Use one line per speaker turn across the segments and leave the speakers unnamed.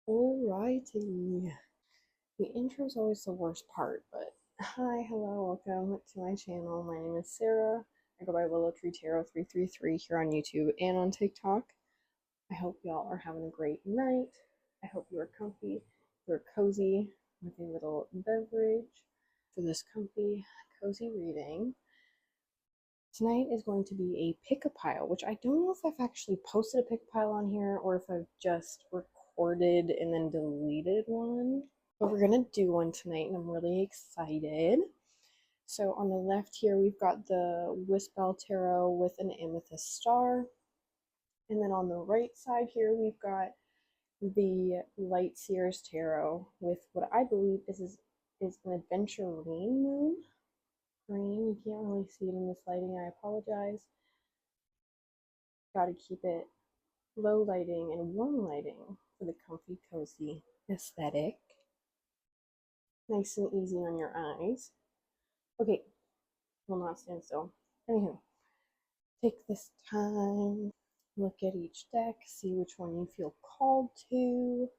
Alrighty. The intro is always the worst part, but hi, hello, welcome to my channel. My name is Sarah. I go by Willow Tree Tarot 333 here on YouTube and on TikTok. I hope y'all are having a great night. I hope you are comfy, you're cozy with a little beverage for this comfy, cozy reading. Tonight is going to be a pick-a-pile, which I don't know if I've actually posted a pick-a-pile on here or if I've just recorded and then deleted one. But we're going to do one tonight, and I'm really excited. So on the left here, we've got the Wyspell Tarot with an amethyst star. And then on the right side here, we've got the Light Seer's Tarot with what I believe is an aventurine moon. Green, you can't really see it in this lighting, I apologize. Got to keep it low lighting and warm lighting for the comfy, cozy aesthetic. Nice and easy on your eyes. Okay, will not stand still. Anywho, take this time, look at each deck, see which one you feel called to,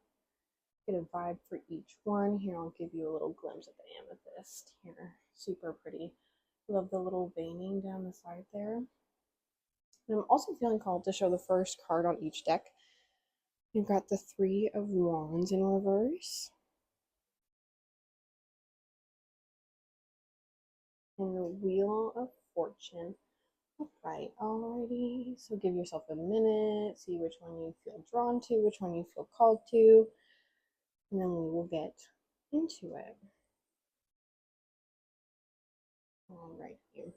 get a vibe for each one. Here, I'll give you a little glimpse of the amethyst here. Super pretty. Love the little veining down the side there. And I'm also feeling called to show the first card on each deck. You've got the Three of Wands in reverse. And the Wheel of Fortune upright. Alrighty, so give yourself a minute, see which one you feel drawn to, which one you feel called to, and then we will get into it. Alrighty.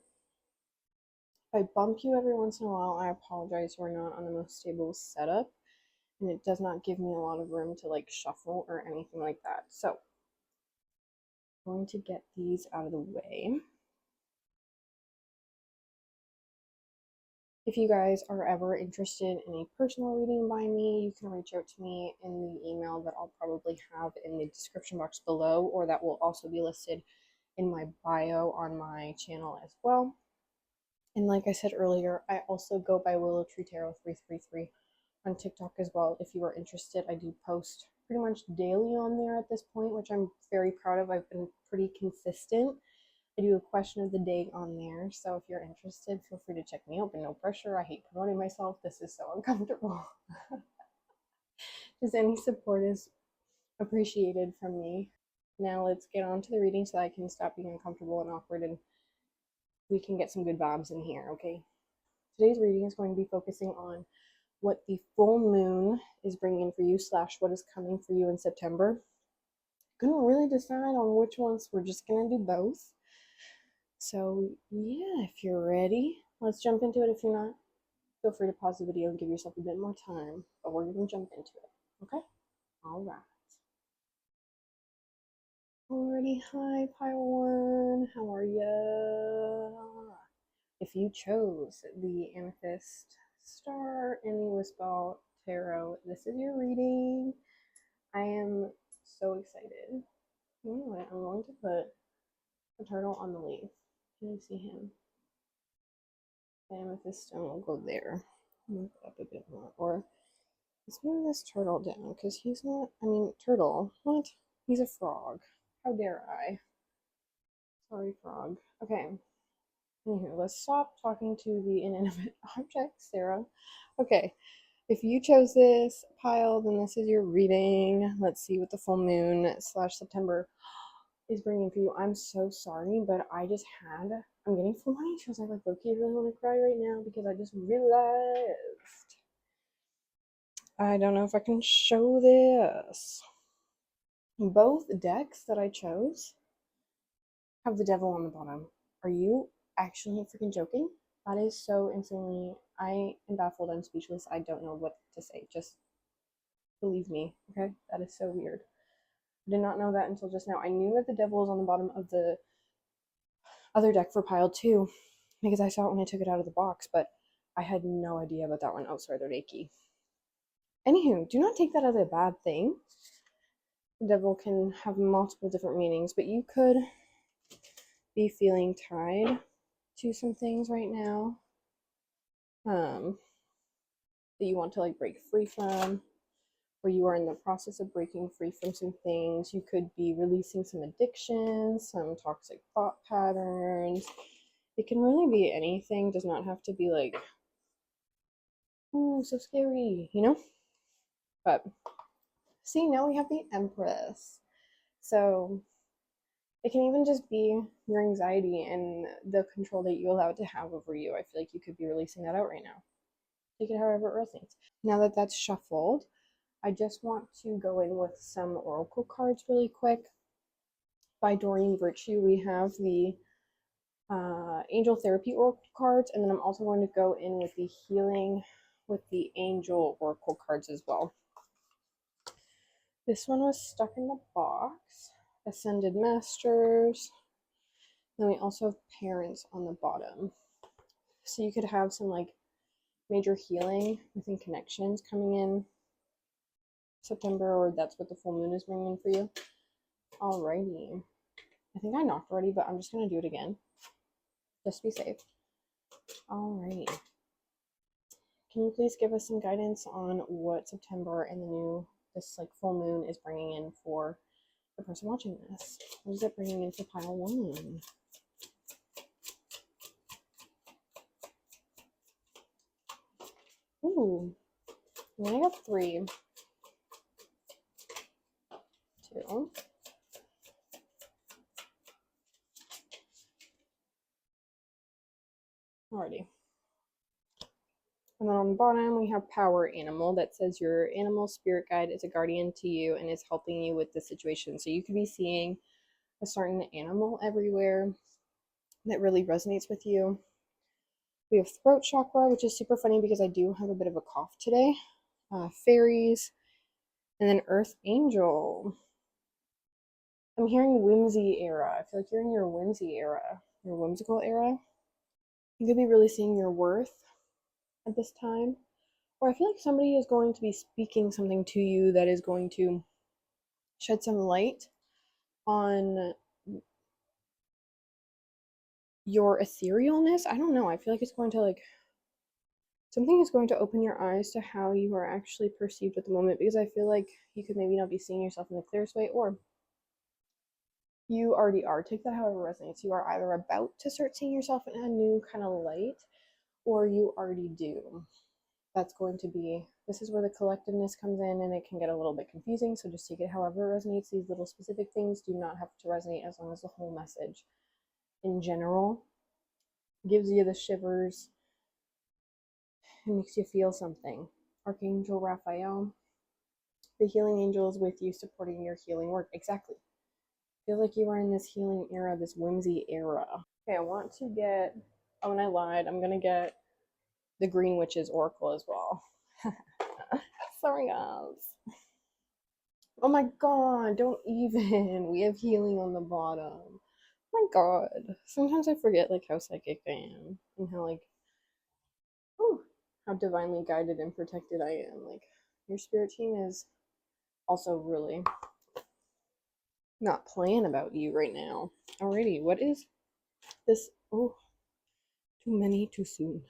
If I bump you every once in a while, I apologize. We're not on the most stable setup, and it does not give me a lot of room to like shuffle or anything like that. So I'm going to get these out of the way. If you guys are ever interested in a personal reading by me, you can reach out to me in the email that I'll probably have in the description box below, or that will also be listed in my bio on my channel as well. And like I said earlier, I also go by Willow Tree Tarot 333 on TikTok as well. If you are interested, I do post pretty much daily on there at this point, which I'm very proud of. I've been pretty consistent. I do a question of the day on there, so if you're interested, feel free to check me out, but no pressure. I hate promoting myself. This is so uncomfortable. Just any support is appreciated from me. Now let's get on to the reading so that I can stop being uncomfortable and awkward and we can get some good vibes in here, okay? Today's reading is going to be focusing on what the full moon is bringing for you / what is coming for you in September. Couldn't really decide on which ones. We're just gonna do both. So yeah, if you're ready, let's jump into it. If you're not, feel free to pause the video and give yourself a bit more time, but we're going to jump into it, okay? All right. Alrighty, hi, pile one, how are ya? If you chose the amethyst star in the Wyspell Tarot, this is your reading. I am so excited. You know what, I'm going to put the turtle on the leaf. Can you see him? The amethyst stone will go there. Move up a bit more. Or let's move this turtle down because he's not. I mean, turtle. What? He's a frog. How dare I? Sorry, frog. Okay. Anywho, let's stop talking to the inanimate objects, Sarah. Okay. If you chose this pile, then this is your reading. Let's see what the full moon / September is bringing for you. I'm so sorry, but I'm getting full money shows. I like low-key really want to cry right now because I just realized I don't know if I can show this. Both decks that I chose have the devil on the bottom. Are you actually freaking joking? That is so insanely. I am baffled. I'm speechless. I don't know what to say. Just believe me, okay? That is so weird. I did not know that until just now. I knew that the devil was on the bottom of the other deck for pile 2 because I saw it when I took it out of the box, but I had no idea about that one. Oh, sorry, they're Reiki. Anywho, do not take that as a bad thing. The devil can have multiple different meanings, but you could be feeling tied to some things right now that you want to like break free from, or you are in the process of breaking free from some things. You could be releasing some addictions, some toxic thought patterns. It can really be anything. It does not have to be like, oh, so scary, you know? But see, now we have the Empress. So it can even just be your anxiety and the control that you allow it to have over you. I feel like you could be releasing that out right now. Take it however it resonates. Now that that's shuffled, I just want to go in with some oracle cards really quick. By Doreen Virtue, we have the Angel Therapy Oracle cards, and then I'm also going to go in with the Healing with the Angel Oracle cards as well. This one was stuck in the box. Ascended Masters. Then we also have Parents on the bottom. So you could have some like major healing within connections coming in September, or that's what the full moon is bringing in for you. Alrighty. I think I knocked already, but I'm just going to do it again. Just to be safe. Alrighty. Can you please give us some guidance on what September and this like full moon is bringing in for the person watching this? What is it bringing in for pile 1? Ooh. And then I got 3. 2. Alrighty. And then on the bottom, we have Power Animal that says your animal spirit guide is a guardian to you and is helping you with the situation. So you could be seeing a certain animal everywhere that really resonates with you. We have Throat Chakra, which is super funny because I do have a bit of a cough today. Fairies, and then Earth Angel. I'm hearing whimsy era. I feel like you're in your whimsy era, your whimsical era. You could be really seeing your worth at this time. Or I feel like somebody is going to be speaking something to you that is going to shed some light on your etherealness. I don't know. I feel like it's going to like, something is going to open your eyes to how you are actually perceived at the moment, because I feel like you could maybe not be seeing yourself in the clearest way, or you already are. Take that however resonates. You are either about to start seeing yourself in a new kind of light, or you already do. That's going to be, this is where the collectiveness comes in, and it can get a little bit confusing, so just take it however it resonates. These little specific things do not have to resonate, as long as the whole message in general gives you the shivers and makes you feel something. Archangel Raphael, the healing angel is with you, supporting your healing work. Exactly. Feel like you are in this healing era, this whimsy era. Okay, I want to get, oh, and I lied, I'm gonna get the Green Witch's Oracle as well. Sorry guys. Oh my god, don't even. We have healing on the bottom. Oh my god. Sometimes I forget like how psychic I am, and how like, oh, how divinely guided and protected I am. Like, your spirit team is also really not playing about you right now. Alrighty, what is this? Oh, too many too soon.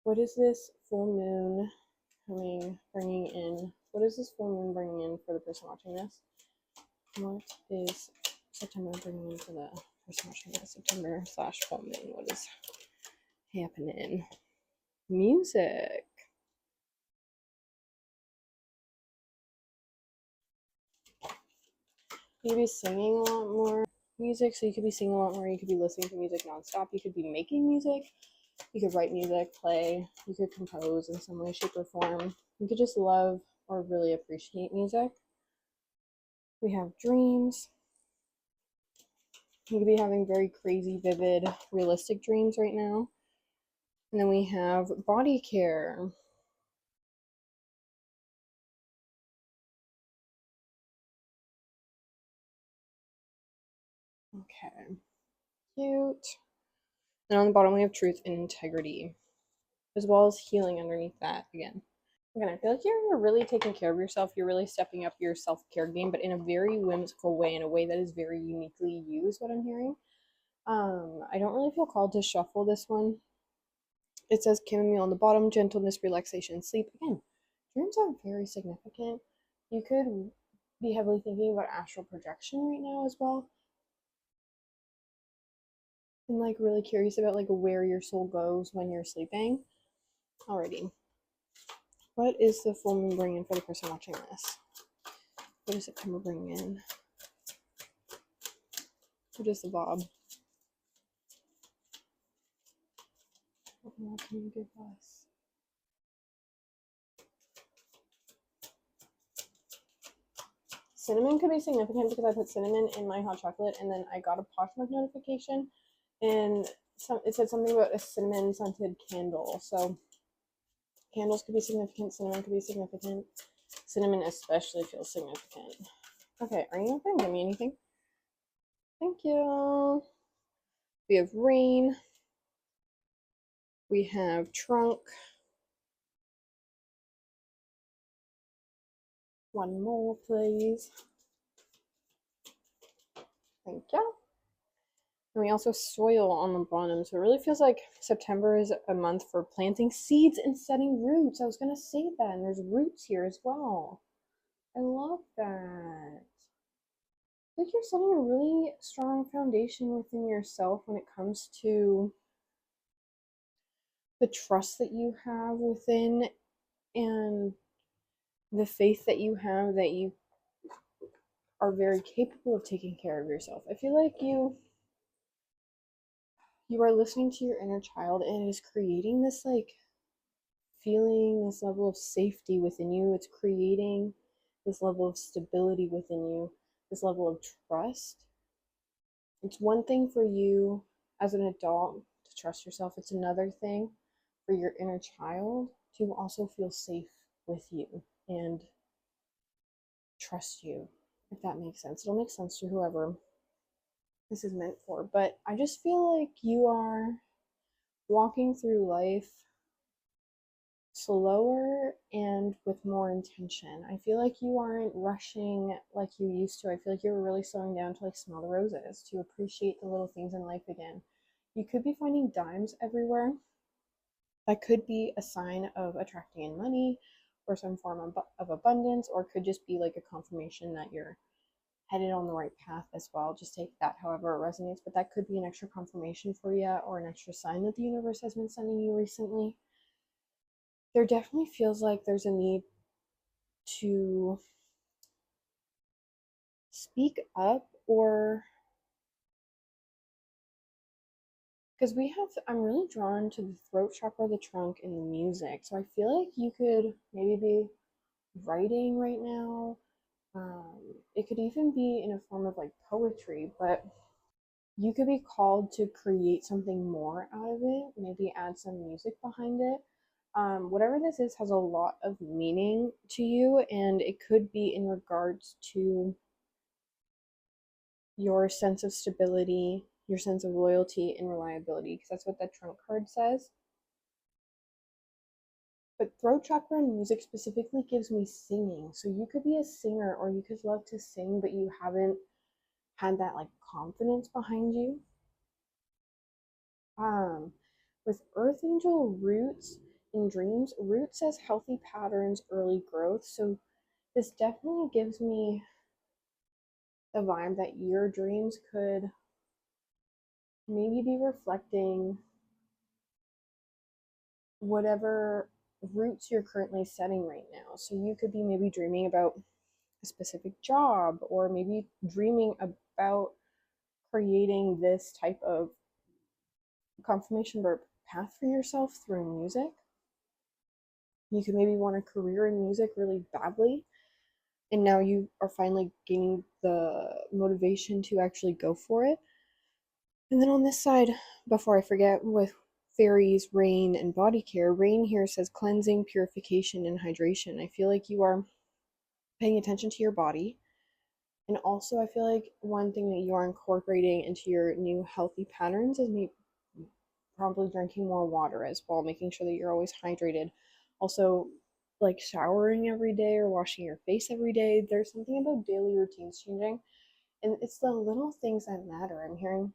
What is this full moon bringing in? What is this full moon bringing in for the person watching this? What is September bringing in for the person watching this? September / full moon. What is happening? Music. You could be singing a lot more music, so you could be singing a lot more. You could be listening to music nonstop. You could be making music. You could write music, play. You could compose in some way, shape, or form. You could just love or really appreciate music. We have dreams. You could be having very crazy, vivid, realistic dreams right now. And then we have body care. Okay. Cute. And on the bottom we have truth and integrity, as well as healing underneath that again. Again, I feel like you're really taking care of yourself. You're really stepping up your self-care game, but in a very whimsical way, in a way that is very uniquely you, is what I'm hearing. I don't really feel called to shuffle this one. It says chamomile on the bottom, gentleness, relaxation, sleep. Again, dreams are very significant. You could be heavily thinking about astral projection right now as well. And like really curious about like where your soul goes when you're sleeping. Alrighty. What is the full moon bringing for the person watching this? What does September bring in? What is the Bob? What more can you give us? Cinnamon could be significant because I put cinnamon in my hot chocolate and then I got a Poshmark notification and it said something about a cinnamon scented candle. So candles could be significant, cinnamon could be significant. Cinnamon especially feels significant. Okay, are you not going to give me anything? Thank you. We have rain. We have trunk. One more, please. Thank you. And we also soil on the bottom. So it really feels like September is a month for planting seeds and setting roots. I was going to say that. And there's roots here as well. I love that. I think you're setting a really strong foundation within yourself when it comes to the trust that you have within and the faith that you have that you are very capable of taking care of yourself. I feel like you are listening to your inner child and it is creating this like feeling, this level of safety within you. It's creating this level of stability within you, this level of trust. It's one thing for you as an adult to trust yourself. It's another thing for your inner child to also feel safe with you and trust you, if that makes sense. It'll make sense to whoever this is meant for. But I just feel like you are walking through life slower and with more intention. I feel like you aren't rushing like you used to. I feel like you're really slowing down to like smell the roses, to appreciate the little things in life again. You could be finding dimes everywhere. That could be a sign of attracting in money or some form of abundance, or could just be like a confirmation that you're headed on the right path as well. Just take that however it resonates, but that could be an extra confirmation for you or an extra sign that the universe has been sending you recently. There definitely feels like there's a need to speak up, or because I'm really drawn to the throat chakra, the trunk, and the music. So I feel like you could maybe be writing right now. It could even be in a form of like poetry, but you could be called to create something more out of it, maybe add some music behind it. Whatever this is has a lot of meaning to you, and it could be in regards to your sense of stability, your sense of loyalty and reliability, because that's what that trunk card says. But throat chakra and music specifically gives me singing. So you could be a singer or you could love to sing, but you haven't had that like confidence behind you. With Earth Angel roots in dreams, root says healthy patterns, early growth. So this definitely gives me the vibe that your dreams could maybe be reflecting whatever roots you're currently setting right now. So you could be maybe dreaming about a specific job, or maybe dreaming about creating this type of confirmation or path for yourself through music. You could maybe want a career in music really badly, and now you are finally gaining the motivation to actually go for it. And then on this side, before I forget, with fairies, rain, and body care, rain here says cleansing, purification, and hydration. I feel like you are paying attention to your body. And also, I feel like one thing that you are incorporating into your new healthy patterns is maybe probably drinking more water as well, making sure that you're always hydrated. Also, like showering every day or washing your face every day. There's something about daily routines changing. And it's the little things that matter. I'm hearing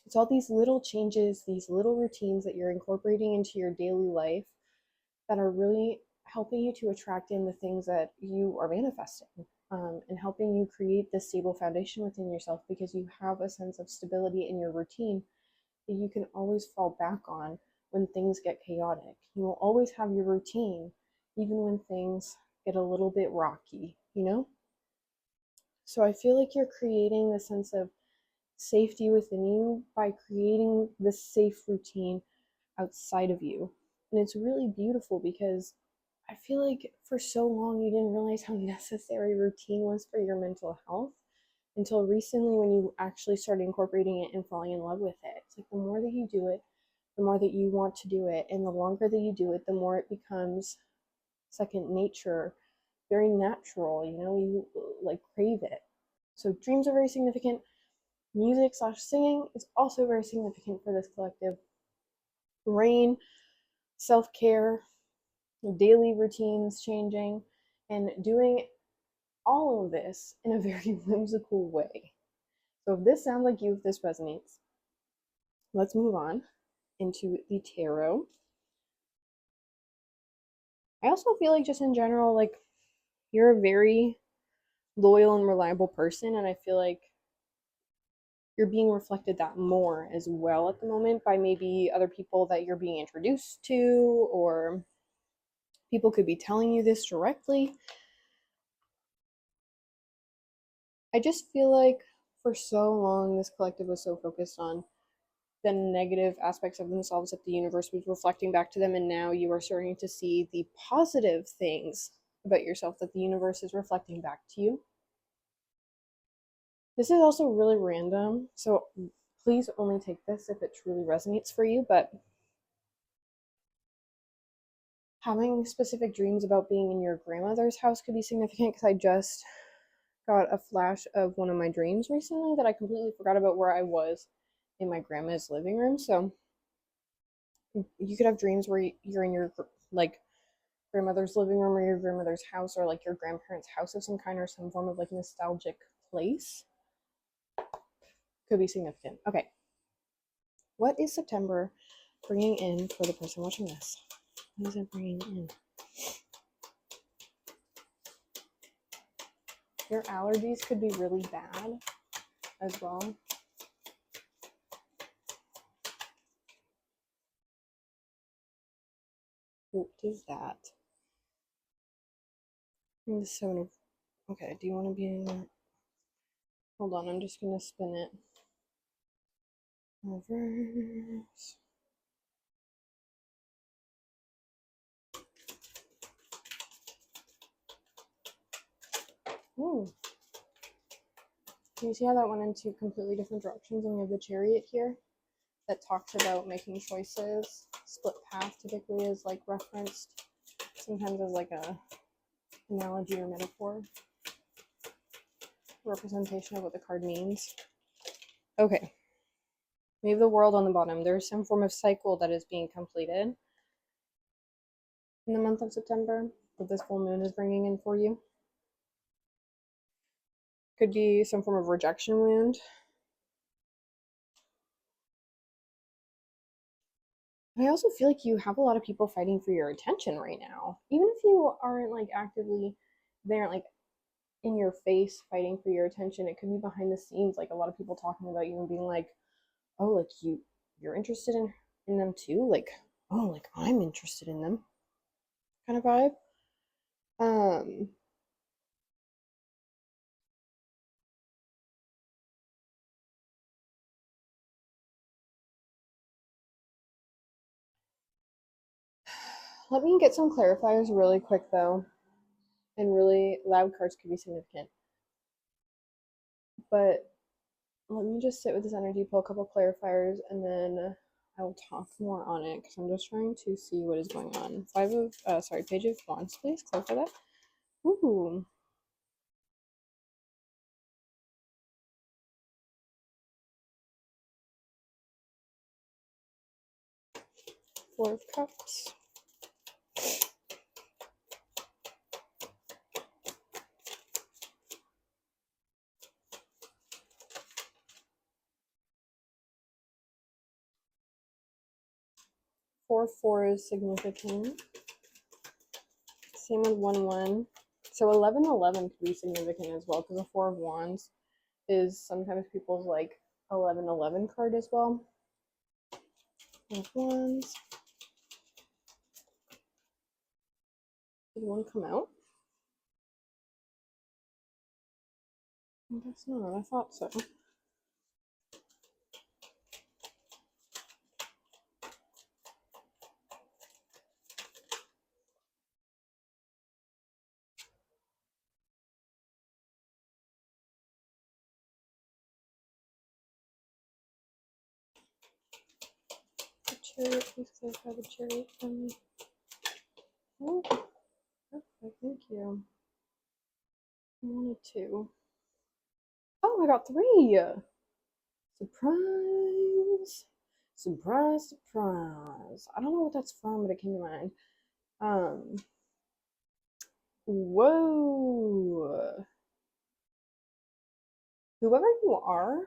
it's all these little changes, these little routines that you're incorporating into your daily life that are really helping you to attract in the things that you are manifesting, and helping you create this stable foundation within yourself, because you have a sense of stability in your routine that you can always fall back on when things get chaotic. You will always have your routine, even when things get a little bit rocky, you know? So I feel like you're creating the sense of safety within you by creating this safe routine outside of you. And it's really beautiful because I feel like for so long you didn't realize how necessary routine was for your mental health until recently, when you actually started incorporating it and falling in love with it. It's like the more that you do it, the more that you want to do it. And the longer that you do it, the more it becomes second nature, very natural, you know, you like crave it. So dreams are very significant. Music slash singing is also very significant for this collective. Rain, self-care, daily routines changing, and doing all of this in a very whimsical way. So if this sounds like you, if this resonates, let's move on into the tarot. I also feel like just in general, like you're a very loyal and reliable person, and I feel like you're being reflected that more as well at the moment by maybe other people that you're being introduced to, or people could be telling you this directly. I just feel like for so long this collective was so focused on the negative aspects of themselves that the universe was reflecting back to them, and now you are starting to see the positive things about yourself that the universe is reflecting back to you. This is also really random, so please only take this if it truly resonates for you, but having specific dreams about being in your grandmother's house could be significant, because I just got a flash of one of my dreams recently that I completely forgot about where I was in my grandma's living room. So you could have dreams where you're in your like grandmother's living room or your grandmother's house, or like your grandparents' house of some kind, or some form of like nostalgic place. Could be significant. Okay. What is September bringing in for the person watching this? What is it bringing in? Your allergies could be really bad as well. What is that? The 7 of... Okay, do you want to be in there? Hold on, I'm just going to spin it. Reverse. Ooh. Can you see how that went into completely different directions? And we have the Chariot here that talks about making choices. Split path typically is like referenced sometimes as like a analogy or metaphor representation of what the card means. Okay, we have the World on the bottom. There's some form of cycle that is being completed in the month of September that this full moon is bringing in for you. Could be some form of rejection wound. I also feel like you have a lot of people fighting for your attention right now. Even if you aren't like actively there, like in your face fighting for your attention, it could be behind the scenes, like a lot of people talking about you and being like, oh, like you're interested in them too, like, oh, like I'm interested in them kind of vibe. Let me get some clarifiers really quick though, and really loud cards could be significant, but let me just sit with this energy, pull a couple clarifiers, and then I will talk more on it, because I'm just trying to see what is going on. Page of Wands, please clarify that. Ooh. Four of Cups. Four is significant. Same with 1-1. So 11-11 could be significant as well, because the Four of Wands is sometimes people's like 11-11 card as well. Of Wands. Did one come out? I guess not. I thought so. The Chariot. Please clarify the Chariot for me. Oh, perfect. Thank you. I wanted 2. Oh, I got 3. Surprise! Surprise, surprise. I don't know what that's from, but it came to mind. Whoa. Whoever you are,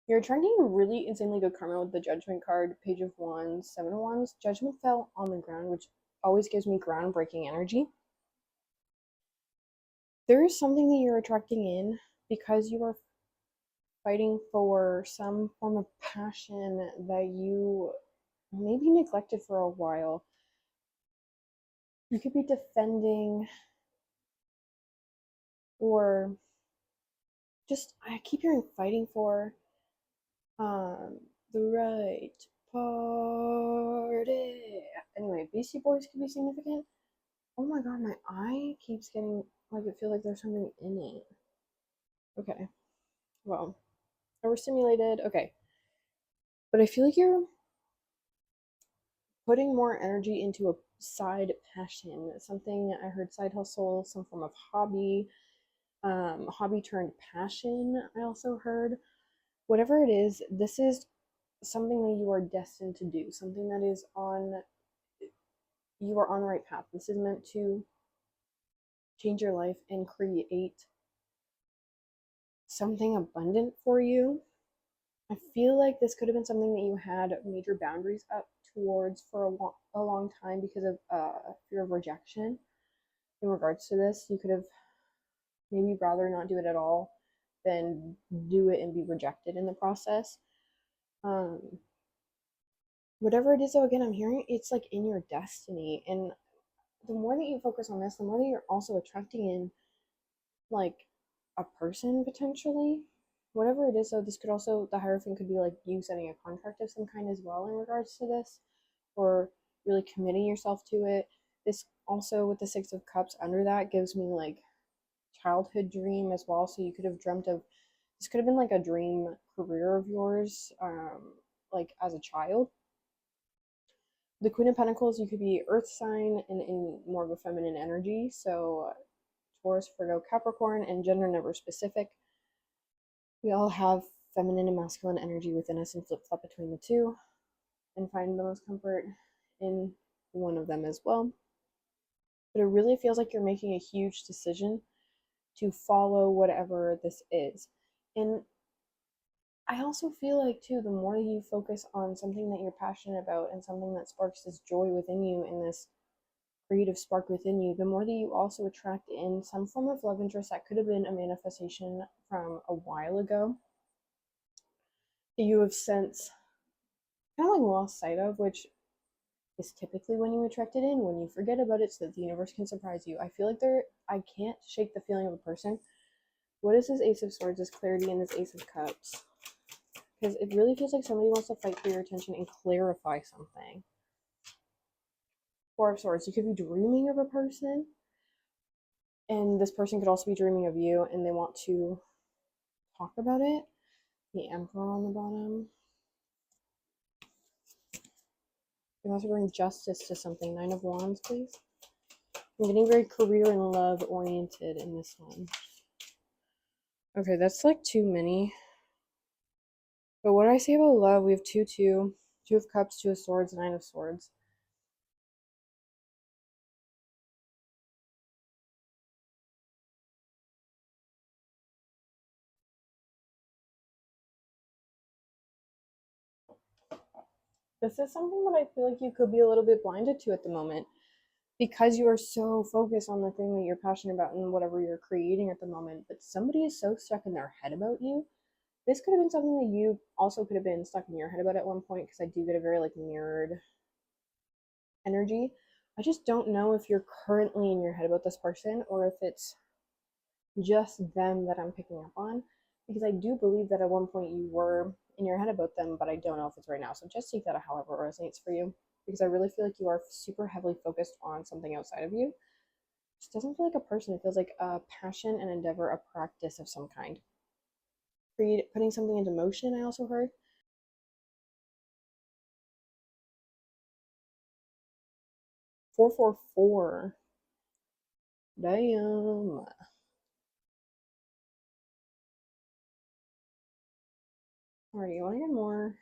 you're attracting really insanely good karma with the Judgment card, Page of Wands, 7 of Wands. Judgment fell on the ground, which always gives me groundbreaking energy. There is something that you're attracting in because you are fighting for some form of passion that you maybe neglected for a while. You could be defending or just, I keep hearing fighting for the right party. Anyway, Beastie Boys could be significant. Oh my god, my eye keeps getting like it feels like there's something in it. Okay. Well, overstimulated. Okay. But I feel like you're putting more energy into a side passion. Something I heard side hustle, some form of hobby. Hobby turned passion, I also heard. Whatever it is, this is something that you are destined to do, something that is on, you are on the right path. This is meant to change your life and create something abundant for you. I feel like this could have been something that you had major boundaries up towards for a long time because of fear of rejection. In regards to this, you could have maybe rather not do it at all than do it and be rejected in the process. Whatever it is, though, again, I'm hearing it's like in your destiny. And the more that you focus on this, the more that you're also attracting in like a person potentially. Whatever it is, though, this could also, the Hierophant could be like you setting a contract of some kind as well in regards to this, or really committing yourself to it. This also, with the Six of Cups under that, gives me like childhood dream as well. So you could have dreamt of, this could have been like a dream career of yours, like as a child. The Queen of Pentacles, you could be earth sign and in more of a feminine energy. So Taurus, Virgo, Capricorn, and gender never specific. We all have feminine and masculine energy within us and flip flop between the two and find the most comfort in one of them as well. But it really feels like you're making a huge decision to follow whatever this is. And I also feel like, too, the more you focus on something that you're passionate about and something that sparks this joy within you and this creative spark within you, the more that you also attract in some form of love interest that could have been a manifestation from a while ago that you have since kind of like lost sight of, which is typically when you attract it in, when you forget about it so that the universe can surprise you. I feel like I can't shake the feeling of a person. What is this Ace of Swords, this clarity, and this Ace of Cups? Because it really feels like somebody wants to fight for your attention and clarify something. Four of Swords, you could be dreaming of a person, and this person could also be dreaming of you, and they want to talk about it. The Emperor on the bottom. You also bring justice to something. 9 of Wands, please. I'm getting very career and love oriented in this one. Okay, that's like too many. But what do I say about love? We have 2-2, 2 of Cups, 2 of Swords, 9 of Swords. This is something that I feel like you could be a little bit blinded to at the moment. because you are so focused on the thing that you're passionate about and whatever you're creating at the moment, but somebody is so stuck in their head about you. This could have been something that you also could have been stuck in your head about at one point, because I do get a very like mirrored energy. I just don't know if you're currently in your head about this person or if it's just them that I'm picking up on, because I do believe that at one point you were in your head about them, but I don't know if it's right now. So just take that however it resonates for you, because I really feel like you are super heavily focused on something outside of you. It just doesn't feel like a person. It feels like a passion, an endeavor, a practice of some kind. Putting something into motion, I also heard. 444. Damn. Alright, you want to get more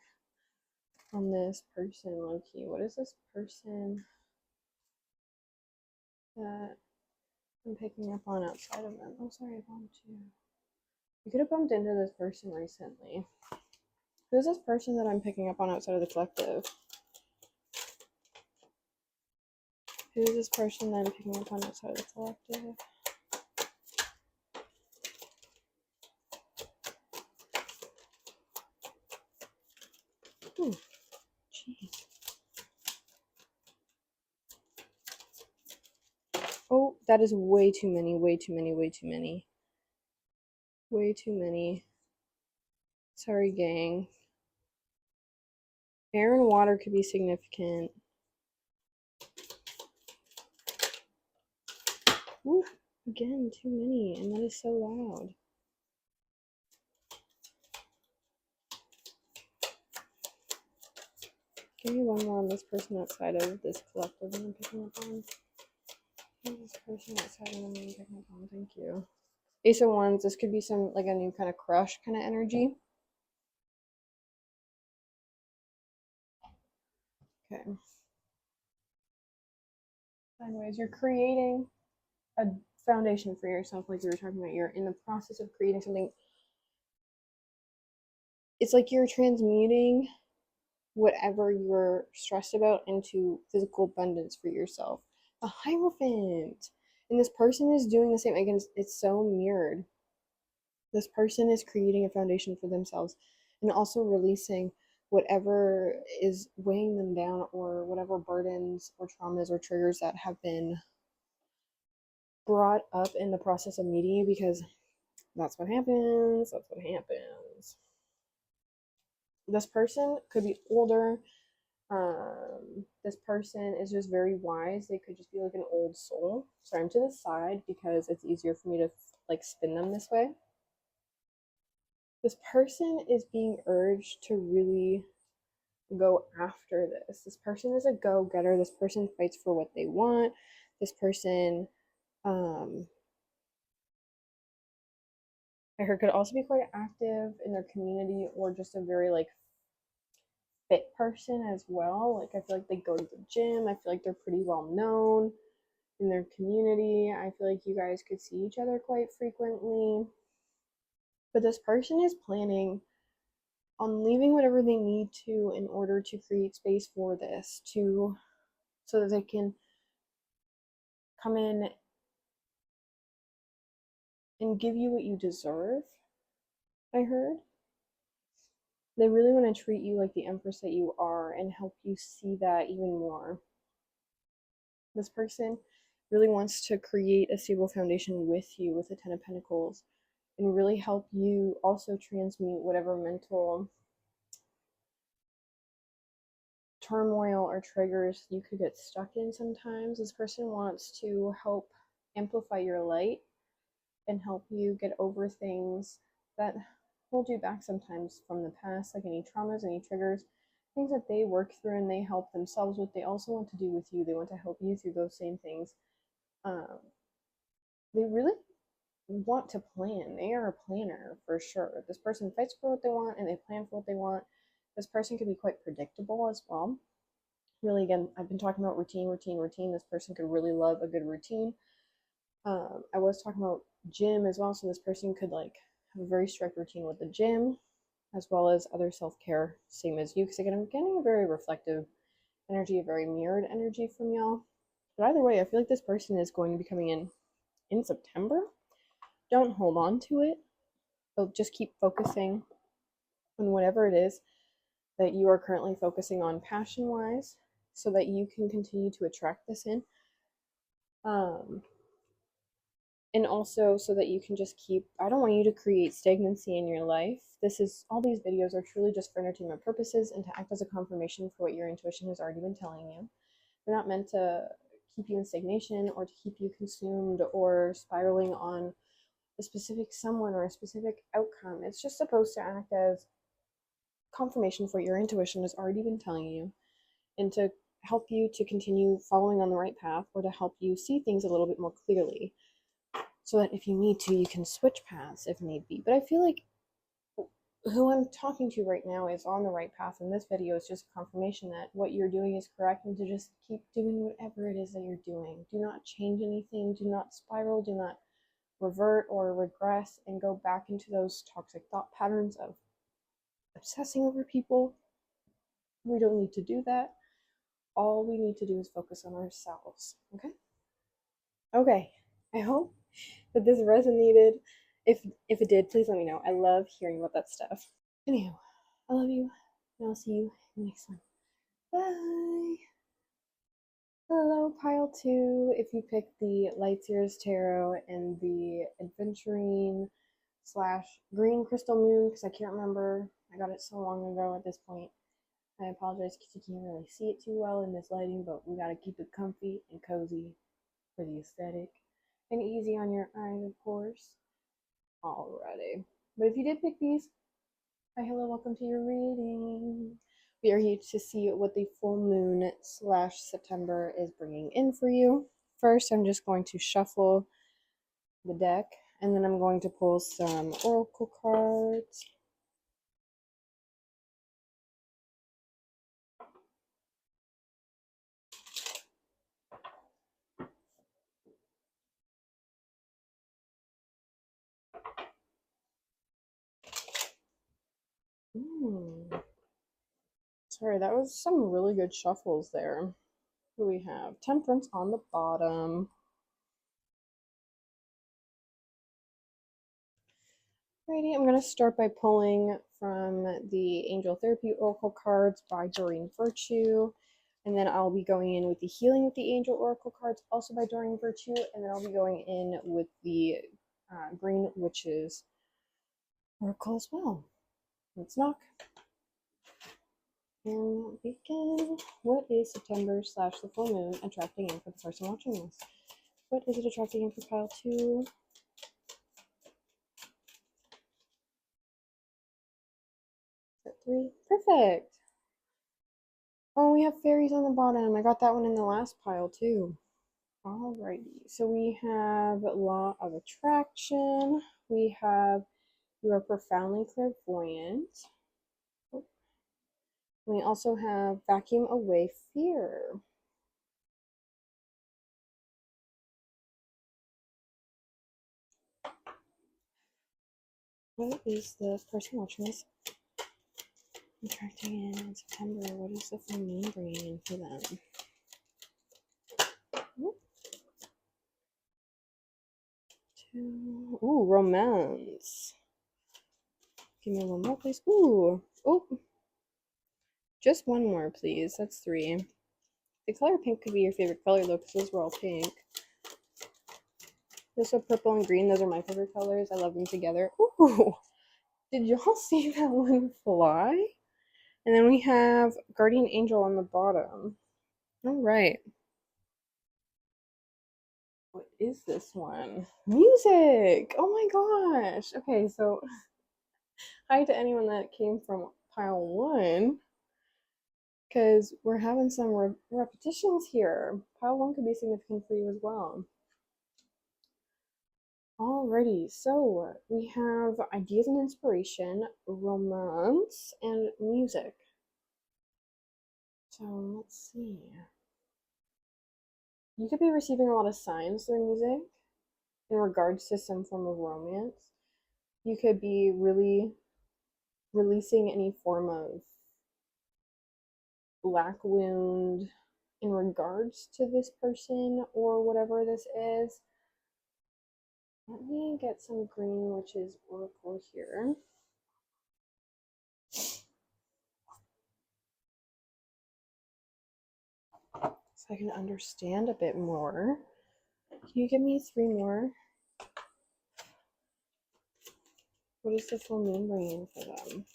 on this person, Loki? What is this person that I'm picking up on outside of them? Oh, sorry, I bumped you. You could have bumped into this person recently. Who's this person that I'm picking up on outside of the collective? Who's this person that I'm picking up on outside of the collective? Jeez. Oh, that is way too many, way too many, way too many. Way too many. Sorry, gang. Air and water could be significant. Ooh, again, too many, and that is so loud. Give me one more on this person outside of this collective that I'm picking up on. This person outside of them I'm picking up on. Thank you. Ace of Wands, this could be some like a new kind of crush kind of energy. Okay. Anyways, you're creating a foundation for yourself, like you were talking about. You're in the process of creating something. It's like you're transmuting whatever you're stressed about into physical abundance for yourself. A hierophant. And this person is doing the same. Again, it's so mirrored. This person is creating a foundation for themselves and also releasing whatever is weighing them down, or whatever burdens or traumas or triggers that have been brought up in the process of meeting you, because that's what happens. That's what happens. This person could be older. This person is just very wise. They could just be like an old soul. Sorry, I'm to the side because it's easier for me to like spin them this way. This person is being urged to really go after this. This person is a go-getter. This person fights for what they want. This person, I heard, could also be quite active in their community, or just a very like fit person as well. Like I feel like they go to the gym. I feel like they're pretty well known in their community. I feel like you guys could see each other quite frequently. But this person is planning on leaving whatever they need to in order to create space for this, to so that they can come in and give you what you deserve. I heard they really want to treat you like the empress that you are and help you see that even more. This person really wants to create a stable foundation with you with the Ten of Pentacles, and really help you also transmute whatever mental turmoil or triggers you could get stuck in sometimes. This person wants to help amplify your light and help you get over things that hold you back sometimes from the past, like any traumas, any triggers, things that they work through and they help themselves with. They also want to do with you. They want to help you through those same things. They really want to plan. They are a planner for sure. This person fights for what they want and they plan for what they want. This person could be quite predictable as well. Really, again, I've been talking about routine, routine, routine. This person could really love a good routine. I was talking about gym as well, so this person could like have a very strict routine with the gym, as well as other self-care, same as you, because again, I'm getting a very reflective energy, a very mirrored energy from y'all. But either way, I feel like this person is going to be coming in September. Don't hold on to it, but just keep focusing on whatever it is that you are currently focusing on passion wise so that you can continue to attract this in. Um, and also so that you can just keep, I don't want you to create stagnancy in your life. This is, all these videos are truly just for entertainment purposes and to act as a confirmation for what your intuition has already been telling you. They're not meant to keep you in stagnation or to keep you consumed or spiraling on a specific someone or a specific outcome. It's just supposed to act as confirmation for what your intuition has already been telling you and to help you to continue following on the right path or to help you see things a little bit more clearly so that if you need to, you can switch paths if need be. But I feel like who I'm talking to right now is on the right path, and this video is just confirmation that what you're doing is correct and to just keep doing whatever it is that you're doing. Do not change anything, do not spiral, do not revert or regress and go back into those toxic thought patterns of obsessing over people. We don't need to do that. All we need to do is focus on ourselves. Okay? Okay. I hope that this resonated. If it did, please let me know. I love hearing about that stuff. Anyhow, I love you, and I'll see you in the next one. Bye. Hello, pile 2. If you picked the Light Seers Tarot and the Aventurine / Green Crystal Moon, because I can't remember, I got it so long ago at this point. I apologize because you can't really see it too well in this lighting, but we gotta keep it comfy and cozy for the aesthetic. And easy on your eyes, of course. Alrighty. But if you did pick these, hi, hello, welcome to your reading. We are here to see what the full moon / September is bringing in for you. First, I'm just going to shuffle the deck, and then I'm going to pull some oracle cards. Sorry, that was some really good shuffles there. What do we have? Temperance on the bottom. Alrighty, I'm going to start by pulling from the Angel Therapy Oracle cards by Doreen Virtue. And then I'll be going in with the Healing with the Angel Oracle cards, also by Doreen Virtue. And then I'll be going in with the Green Witches Oracle as well. Let's knock. And begin. What is September / the full moon attracting in for the person watching this? What is it attracting in for pile 2? Set 3. Perfect. Oh, we have fairies on the bottom. I got that one in the last pile too. Alrighty. So we have Law of Attraction. We have You Are Profoundly Clairvoyant. We also have Vacuum Away Fear. What is the person watching this attracting in September? What is the full moon bringing in for them? Ooh, romance. Give me one more, please. Ooh. Oh. Just one more, please. That's 3. The color pink could be your favorite color, though, because those were all pink. Also, purple and green, those are my favorite colors. I love them together. Ooh. Did y'all see that one fly? And then we have Guardian Angel on the bottom. All right. What is this one? Music! Oh my gosh! Okay, so hi to anyone that came from pile 1, because we're having some repetitions here. Pile 1 could be significant for you as well. Alrighty, so we have ideas and inspiration, romance, and music. So let's see. You could be receiving a lot of signs through music in regards to some form of romance. You could be really releasing any form of black wound, in regards to this person or whatever this is. Let me get some green witch's oracle here. So I can understand a bit more. Can you give me 3 more? What is the full moon bringing for them?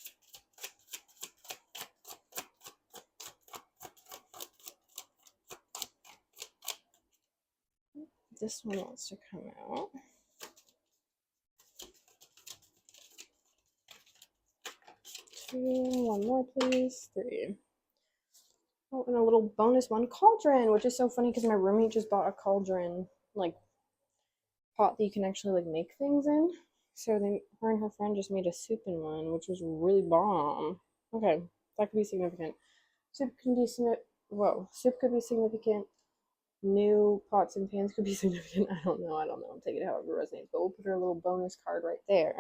This one wants to come out. 2, 1 more please, 3. Oh, and a little bonus one, cauldron, which is so funny because my roommate just bought a cauldron, like, pot that you can actually, like, make things in. So her and her friend just made a soup in one, which was really bomb. Okay, that could be significant. Soup could be significant. New pots and pans could be significant. I don't know. Take it however it resonates. But we'll put our little bonus card right there.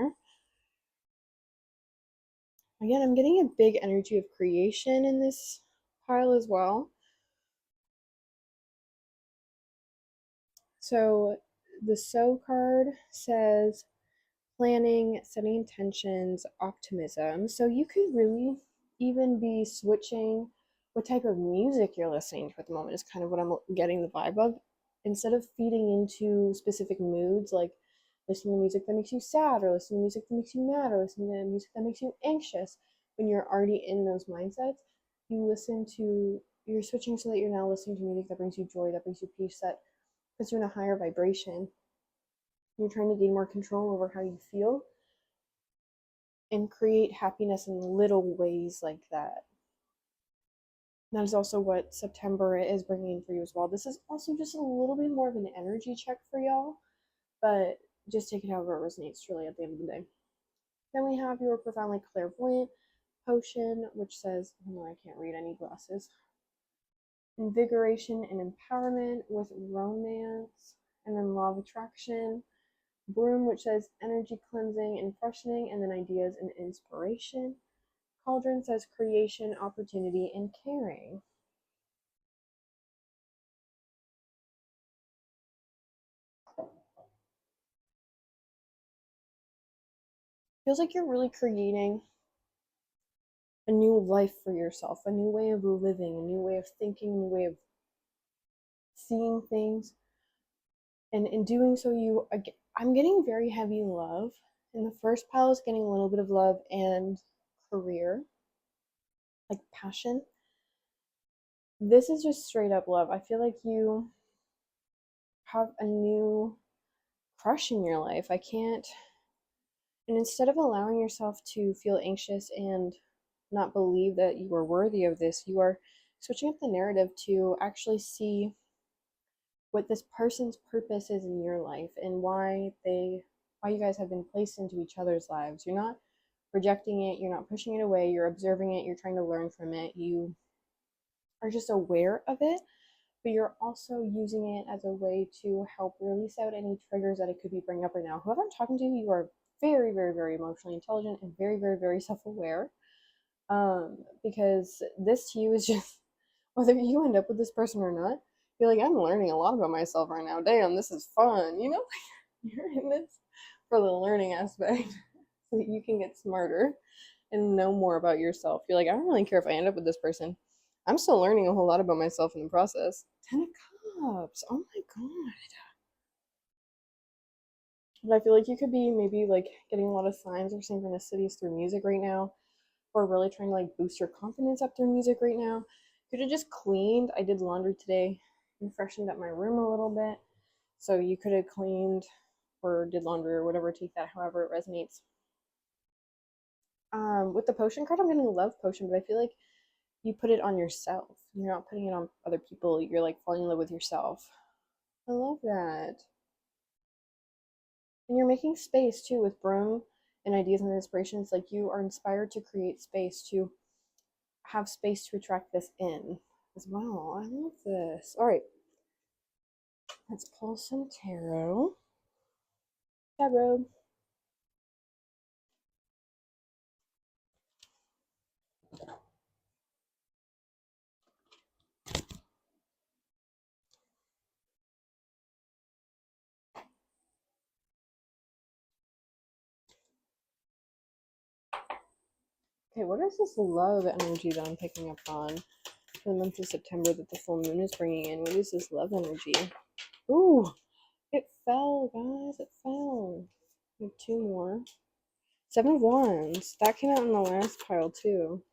Again, I'm getting a big energy of creation in this pile as well. So the sow card says planning, setting intentions, optimism. So you could really even be switching what type of music you're listening to at the moment is kind of what I'm getting the vibe of. Instead of feeding into specific moods, like listening to music that makes you sad or listening to music that makes you mad or listening to music that makes you anxious, when you're already in those mindsets, you're switching so that you're now listening to music that brings you joy, that brings you peace, that puts you in a higher vibration. You're trying to gain more control over how you feel and create happiness in little ways like that. That is also what September is bringing for you as well. This is also just a little bit more of an energy check for y'all, but just take it however it resonates truly at the end of the day. Then we have your profoundly clairvoyant potion, which says, oh, I can't read, I need glasses. Invigoration and empowerment with romance, and then law of attraction. Broom, which says energy cleansing and freshening, and then ideas and inspiration. Cauldron says creation, opportunity, and caring. Feels like you're really creating a new life for yourself, a new way of living, a new way of thinking, a new way of seeing things. And in doing so, I'm getting very heavy love. And the first pile is getting a little bit of love and career, like passion. This is just straight up love. I feel like you have a new crush in your life. And instead of allowing yourself to feel anxious and not believe that you are worthy of this, you are switching up the narrative to actually see what this person's purpose is in your life and why you guys have been placed into each other's lives. You're not rejecting it, you're not pushing it away, you're observing it, you're trying to learn from it. You are just aware of it, but you're also using it as a way to help release out any triggers that it could be bringing up right now. Whoever I'm talking to, you are very, very, very emotionally intelligent and very, very, very self-aware. Because this to you is just, whether you end up with this person or not, you're like, I'm learning a lot about myself right now. Damn, this is fun. You know, you're in this for the learning aspect so that you can get smarter and know more about yourself. You're like, I don't really care if I end up with this person. I'm still learning a whole lot about myself in the process. 10 of Cups. Oh my god. But I feel like you could be maybe like getting a lot of signs or synchronicities through music right now, or really trying to like boost your confidence up through music right now. Could have just cleaned. I did laundry today and freshened up my room a little bit. So you could have cleaned or did laundry or whatever, take that however it resonates. With the potion card, I'm getting a love potion, but I feel like you put it on yourself. You're not putting it on other people. You're like falling in love with yourself. I love that. And you're making space too with broom and ideas and inspirations. Like you are inspired to create space, to have space to attract this in as well. I love this. All right, let's pull some tarot. Tarot. Okay, what is this love energy that I'm picking up on for the month of September that the full moon is bringing in? What is this love energy? Ooh, it fell, guys. It fell. We have two more. Seven of Wands. That came out in the last pile, too.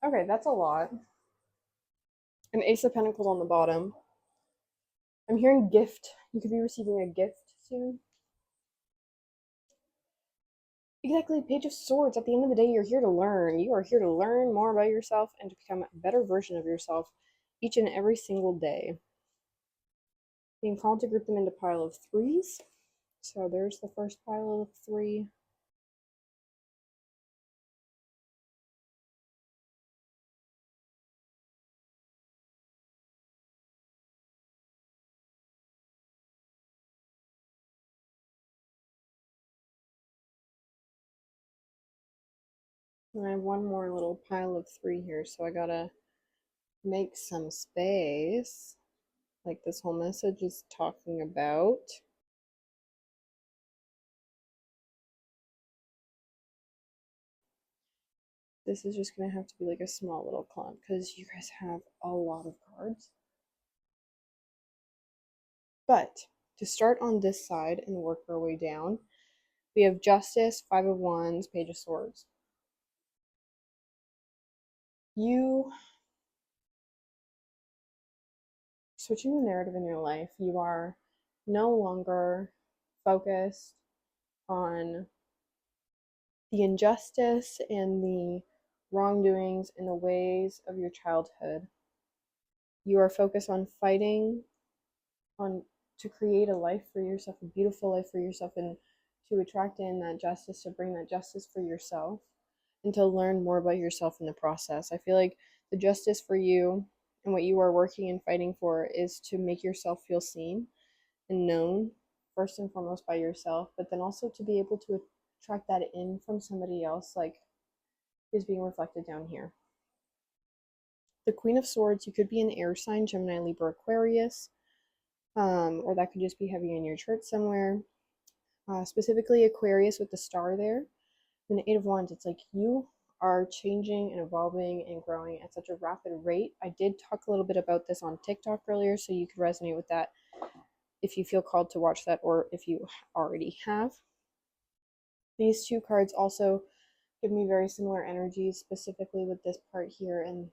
Okay, that's a lot. An Ace of Pentacles on the bottom. I'm hearing gift. You could be receiving a gift soon. Exactly, Page of Swords. At the end of the day, you're here to learn. You are here to learn more about yourself and to become a better version of yourself each and every single day. Being called to group them into pile of threes. So there's the first pile of three. And I have one more little pile of three here, so I gotta make some space, like this whole message is talking about. This is just gonna have to be like a small little clump because you guys have a lot of cards. But to start on this side and work our way down, we have Justice, Five of Wands, Page of Swords. You switching the narrative in your life, you are no longer focused on the injustice and the wrongdoings and the ways of your childhood. You are focused on fighting on to create a life for yourself, a beautiful life for yourself, and to attract in that justice, to bring that justice for yourself, and to learn more about yourself in the process. I feel like the justice for you and what you are working and fighting for is to make yourself feel seen and known, first and foremost by yourself, but then also to be able to attract that in from somebody else, like is being reflected down here. The Queen of Swords, you could be an air sign, Gemini, Libra, Aquarius, or that could just be heavy in your chart somewhere. Specifically Aquarius with the star there. And the Eight of Wands, it's like you are changing and evolving and growing at such a rapid rate. I did talk a little bit about this on TikTok earlier, so you could resonate with that if you feel called to watch that or if you already have. These two cards also give me very similar energies, specifically with this part here, and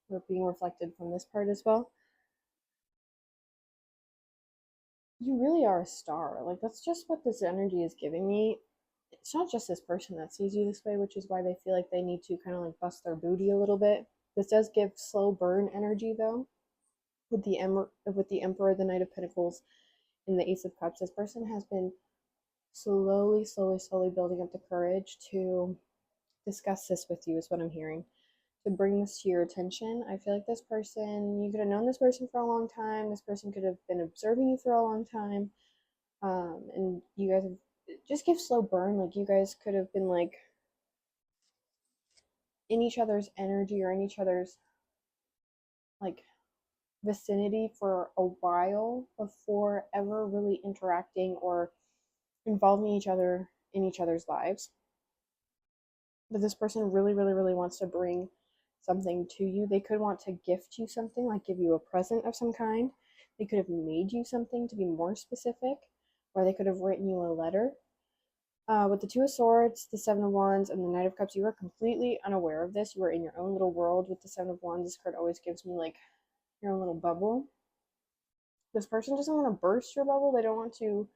we're being reflected from this part as well. You really are a star. Like, that's just what this energy is giving me. It's not just this person that sees you this way, which is why they feel like they need to kind of like bust their booty a little bit. This does give slow burn energy though. With the Emperor, the Knight of Pentacles, and the Ace of Cups, this person has been slowly building up the courage to discuss this with you, is what I'm hearing. To bring this to your attention. I feel like this person, you could have known this person for a long time. This person could have been observing you for a long time. And you guys have just give slow burn. Like you guys could have been like in each other's energy or in each other's like vicinity for a while before ever really interacting or involving each other in each other's lives. But this person really wants to bring something to you. They could want to gift you something, like give you a present of some kind. They could have made you something, to be more specific, or they could have written you a letter. With the Two of Swords, the Seven of Wands, and the Knight of Cups, you are completely unaware of this. You are in your own little world. With the Seven of Wands, this card always gives me like your own little bubble. This person doesn't want to burst your bubble. They don't want to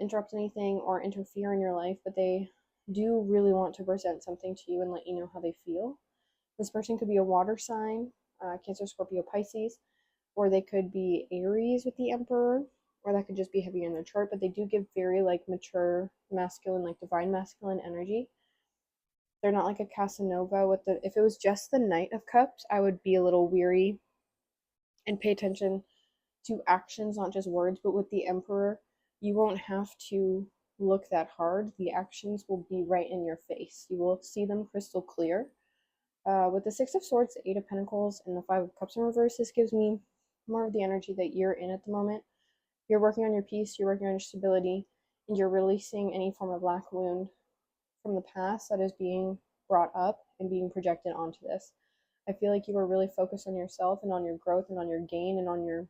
interrupt anything or interfere in your life, but they do really want to present something to you and let you know how they feel. This person could be a water sign, Cancer, Scorpio, Pisces, or they could be Aries with the Emperor, or that could just be heavy in their chart, but they do give very like mature masculine, like divine masculine energy. They're not like a Casanova with the, if it was just the Knight of Cups, I would be a little weary and pay attention to actions, not just words. But with the Emperor, you won't have to look that hard. The actions will be right in your face. You will see them crystal clear. With the Six of Swords, the Eight of Pentacles, and the Five of Cups in reverse, this gives me more of the energy that you're in at the moment. You're working on your peace, you're working on your stability, and you're releasing any form of black wound from the past that is being brought up and being projected onto this. I feel like you are really focused on yourself and on your growth and on your gain and on your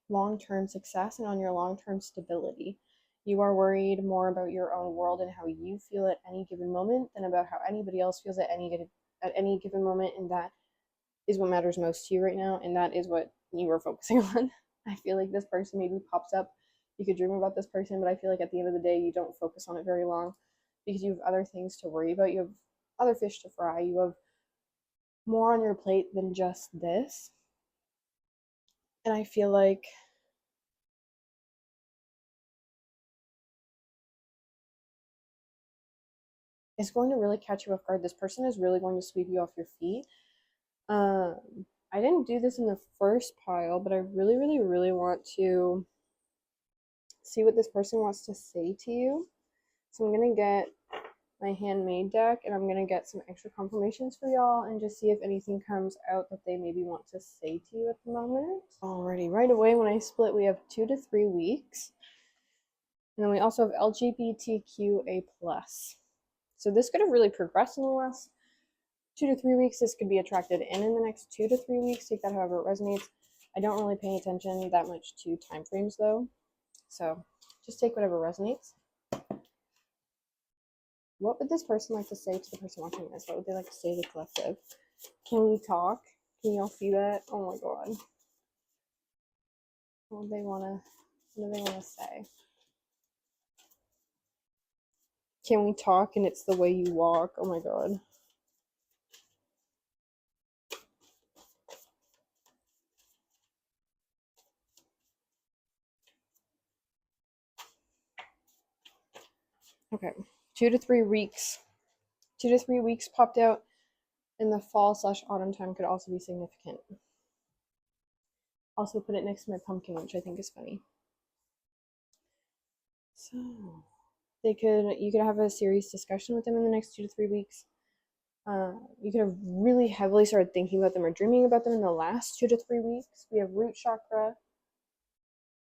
long-term success and on your long-term stability. You are worried more about your own world and how you feel at any given moment than about how anybody else feels at any given moment, and that is what matters most to you right now, and that is what you are focusing on. I feel like this person maybe pops up. You could dream about this person, but I feel like at the end of the day, you don't focus on it very long because you have other things to worry about. You have other fish to fry. You have more on your plate than just this. And I feel like it's going to really catch you off guard. This person is really going to sweep you off your feet. I didn't do this in the first pile, but I really, really, really want to see what this person wants to say to you. So I'm going to get my handmade deck and I'm going to get some extra confirmations for y'all and just see if anything comes out that they maybe want to say to you at the moment. Alrighty, right away when I split, we have 2 to 3 weeks. And then we also have LGBTQA+. So this could have really progressed in the last 2 to 3 weeks. This could be attracted in the next 2 to 3 weeks. Take that however it resonates. I don't really pay attention that much to time frames though. So just take whatever resonates. What would this person like to say to the person watching this? What would they like to say to the collective? Can we talk? Can y'all see that? Oh my god. What do they want to say? Can we talk and it's the way you walk? Oh my god. Okay. 2 to 3 weeks. 2 to 3 weeks popped out in the fall/autumn time could also be significant. Also put it next to my pumpkin, which I think is funny. So you could have a serious discussion with them in the next 2 to 3 weeks. You could have really heavily started thinking about them or dreaming about them in the last 2 to 3 weeks. We have root chakra.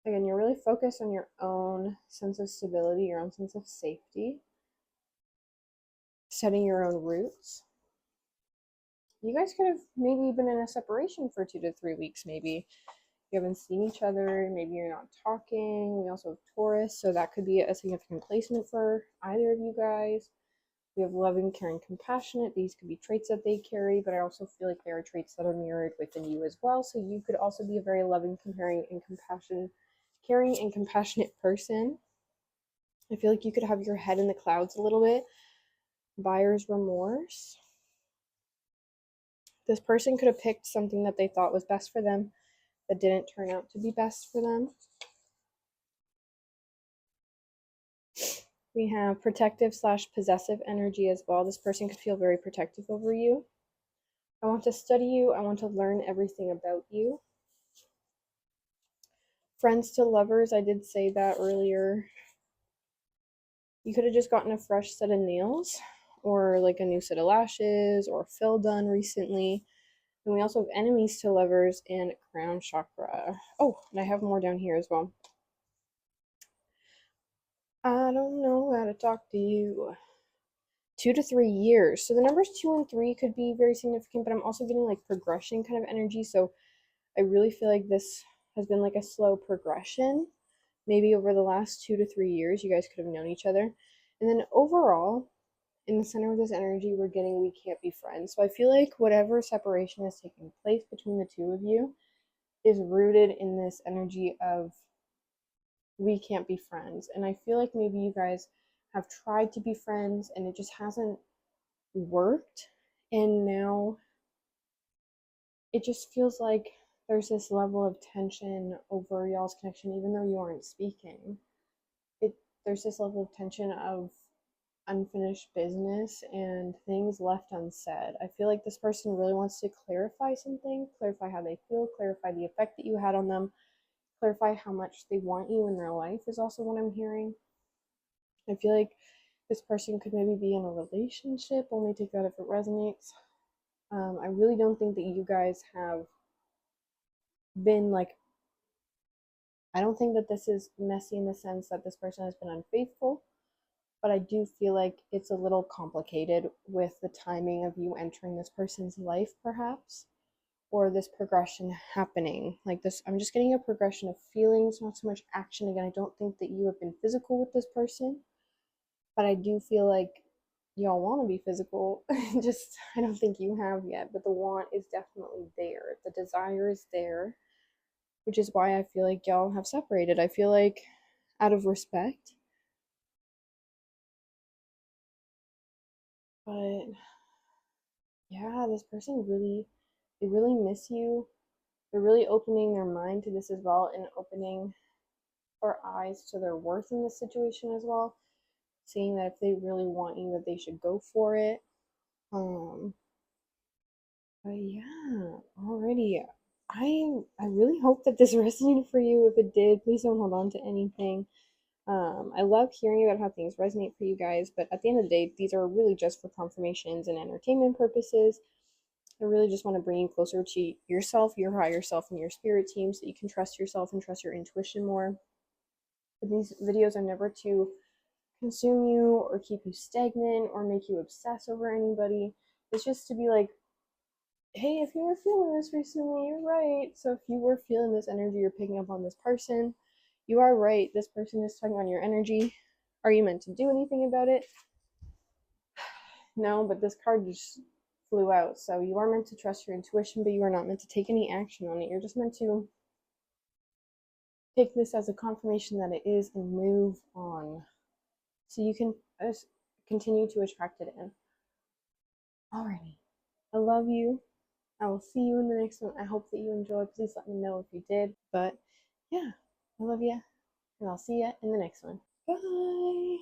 Again, you're really focused on your own sense of stability, your own sense of safety, setting your own roots. You guys could have maybe been in a separation for 2 to 3 weeks, maybe. You haven't seen each other, maybe you're not talking. We also have Taurus, so that could be a significant placement for either of you guys. We have loving, caring, compassionate. These could be traits that they carry, but I also feel like there are traits that are mirrored within you as well. So you could also be a very loving, caring, and compassionate person. I feel like you could have your head in the clouds a little bit. Buyer's remorse. This person could have picked something that they thought was best for them that didn't turn out to be best for them. We have protective/possessive energy as well. This person could feel very protective over you. I want to study you. I want to learn everything about you. Friends to lovers, I did say that earlier. You could have just gotten a fresh set of nails or like a new set of lashes or fill done recently. And we also have enemies to lovers and crown chakra. Oh, and I have more down here as well. I don't know how to talk to you. 2 to 3 years. So the numbers 2 and 3 could be very significant, but I'm also getting like progression kind of energy. So I really feel like this has been like a slow progression. Maybe over the last 2 to 3 years, you guys could have known each other. And then overall, in the center of this energy, we're getting we can't be friends. So I feel like whatever separation is taking place between the two of you is rooted in this energy of we can't be friends. And I feel like maybe you guys have tried to be friends and it just hasn't worked. And now it just feels like there's this level of tension over y'all's connection, even though you aren't speaking. There's this level of tension of unfinished business and things left unsaid. I feel like this person really wants to clarify something, clarify how they feel, clarify the effect that you had on them, clarify how much they want you in their life, is also what I'm hearing. I feel like this person could maybe be in a relationship, only take that if it resonates. I really don't think that you guys have been like, I don't think that this is messy in the sense that this person has been unfaithful, but I do feel like it's a little complicated with the timing of you entering this person's life, perhaps, or this progression happening. Like this, I'm just getting a progression of feelings, not so much action. Again, I don't think that you have been physical with this person, but I do feel like y'all want to be physical. Just, I don't think you have yet, but the want is definitely there. The desire is there, which is why I feel like y'all have separated. I feel like out of respect, but yeah, this person really, they really miss you. They're really opening their mind to this as well, and opening our eyes to their worth in this situation as well. Seeing that if they really want you, that they should go for it. Um, but yeah, already, I really hope that this resonated for you. If it did, please don't hold on to anything. I love hearing about how things resonate for you guys, but at the end of the day, these are really just for confirmations and entertainment purposes. I really just want to bring you closer to yourself, your higher self, and your spirit team so you can trust yourself and trust your intuition more. But these videos are never to consume you or keep you stagnant or make you obsess over anybody. It's just to be like, hey, if you were feeling this recently, you're right. So if you were feeling this energy, you're picking up on this person, you are right. This person is tugging on your energy. Are you meant to do anything about it? No, but this card just flew out. So you are meant to trust your intuition, but you are not meant to take any action on it. You're just meant to take this as a confirmation that it is and move on. So you can continue to attract it in. Alrighty. I love you. I will see you in the next one. I hope that you enjoyed. Please let me know if you did. But yeah, I love you. And I'll see you in the next one. Bye.